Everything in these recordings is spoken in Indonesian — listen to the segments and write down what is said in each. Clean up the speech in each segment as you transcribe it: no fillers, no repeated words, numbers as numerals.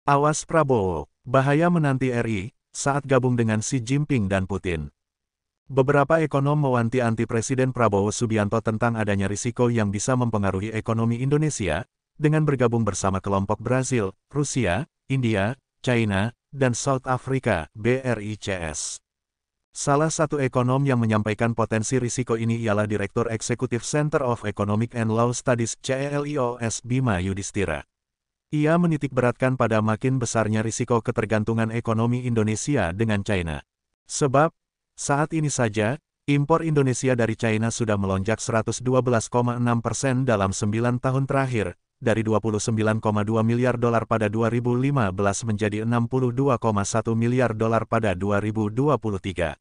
Awas Prabowo, bahaya menanti RI, saat gabung dengan Xi Jinping dan Putin. Beberapa ekonom mewanti-anti Presiden Prabowo Subianto tentang adanya risiko yang bisa mempengaruhi ekonomi Indonesia, dengan bergabung bersama kelompok Brazil, Rusia, India, China, dan South Africa, BRICS. Salah satu ekonom yang menyampaikan potensi risiko ini ialah Direktur Eksekutif Center of Economic and Law Studies CELIOS Bima Yudhistira. Ia menitikberatkan pada makin besarnya risiko ketergantungan ekonomi Indonesia dengan China. Sebab, saat ini saja, impor Indonesia dari China sudah melonjak 112,6% dalam 9 tahun terakhir, dari 29,2 miliar dolar pada 2015 menjadi 62,1 miliar dolar pada 2023.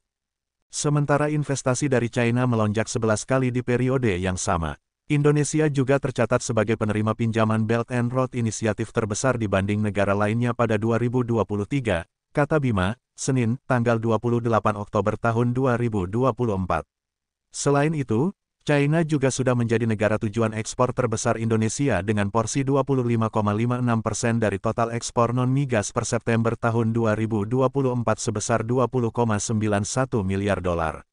Sementara investasi dari China melonjak 11 kali di periode yang sama. Indonesia juga tercatat sebagai penerima pinjaman Belt and Road Initiative terbesar dibanding negara lainnya pada 2023, kata Bima, Senin, tanggal 28 Oktober tahun 2024. Selain itu, China juga sudah menjadi negara tujuan ekspor terbesar Indonesia dengan porsi 25,56% dari total ekspor non-migas per September tahun 2024 sebesar 20,91 miliar dolar.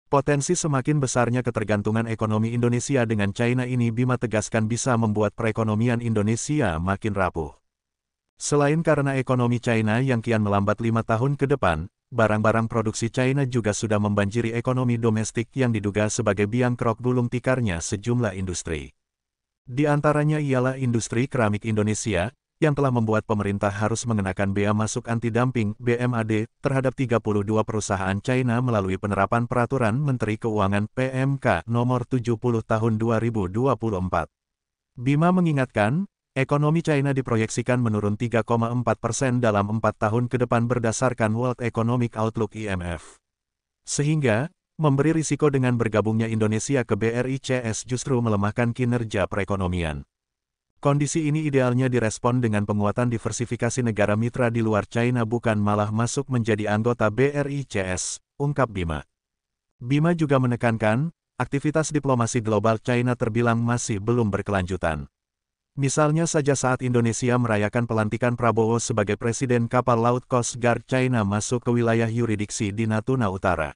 Potensi semakin besarnya ketergantungan ekonomi Indonesia dengan China ini Bima tegaskan bisa membuat perekonomian Indonesia makin rapuh. Selain karena ekonomi China yang kian melambat 5 tahun ke depan, barang-barang produksi China juga sudah membanjiri ekonomi domestik yang diduga sebagai biang kerok gulung tikarnya sejumlah industri. Di antaranya ialah industri keramik Indonesia, yang telah membuat pemerintah harus mengenakan bea masuk anti-dumping (BMAD) terhadap 32 perusahaan China melalui penerapan Peraturan Menteri Keuangan (PMK) Nomor 70 Tahun 2024. Bima mengingatkan, ekonomi China diproyeksikan menurun 3,4% dalam 4 tahun ke depan berdasarkan World Economic Outlook IMF. Sehingga, memberi risiko dengan bergabungnya Indonesia ke BRICS justru melemahkan kinerja perekonomian. Kondisi ini idealnya direspon dengan penguatan diversifikasi negara mitra di luar China bukan malah masuk menjadi anggota BRICS, ungkap Bima. Bima juga menekankan, aktivitas diplomasi global China terbilang masih belum berkelanjutan. Misalnya saja saat Indonesia merayakan pelantikan Prabowo sebagai Presiden kapal Laut Coast Guard China masuk ke wilayah yurisdiksi di Natuna Utara.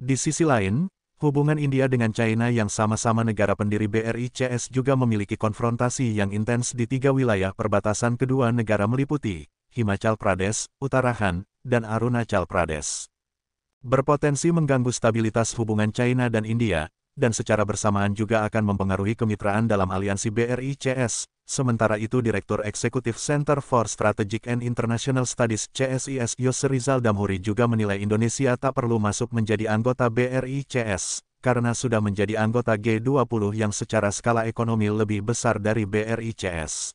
Di sisi lain, hubungan India dengan China yang sama-sama negara pendiri BRICS juga memiliki konfrontasi yang intens di 3 wilayah perbatasan kedua negara meliputi Himachal Pradesh, Uttarakhand, dan Arunachal Pradesh. Berpotensi mengganggu stabilitas hubungan China dan India, dan secara bersamaan juga akan mempengaruhi kemitraan dalam aliansi BRICS. Sementara itu Direktur Eksekutif Center for Strategic and International Studies CSIS Yose Rizal Damhuri juga menilai Indonesia tak perlu masuk menjadi anggota BRICS, karena sudah menjadi anggota G20 yang secara skala ekonomi lebih besar dari BRICS.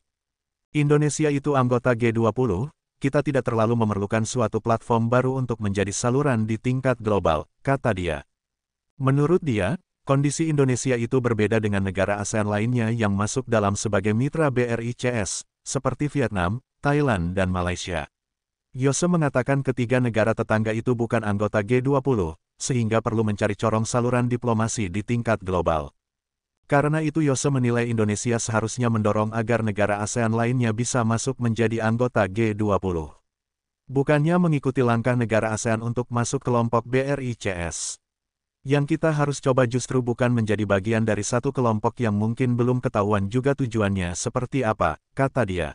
Indonesia itu anggota G20, kita tidak terlalu memerlukan suatu platform baru untuk menjadi saluran di tingkat global, kata dia. Menurut dia, kondisi Indonesia itu berbeda dengan negara ASEAN lainnya yang masuk dalam sebagai mitra BRICS, seperti Vietnam, Thailand dan Malaysia. Yose mengatakan ketiga negara tetangga itu bukan anggota G20, sehingga perlu mencari corong saluran diplomasi di tingkat global. Karena itu Yose menilai Indonesia seharusnya mendorong agar negara ASEAN lainnya bisa masuk menjadi anggota G20. Bukannya mengikuti langkah negara ASEAN untuk masuk kelompok BRICS. Yang kita harus coba justru bukan menjadi bagian dari satu kelompok yang mungkin belum ketahuan juga tujuannya seperti apa, kata dia.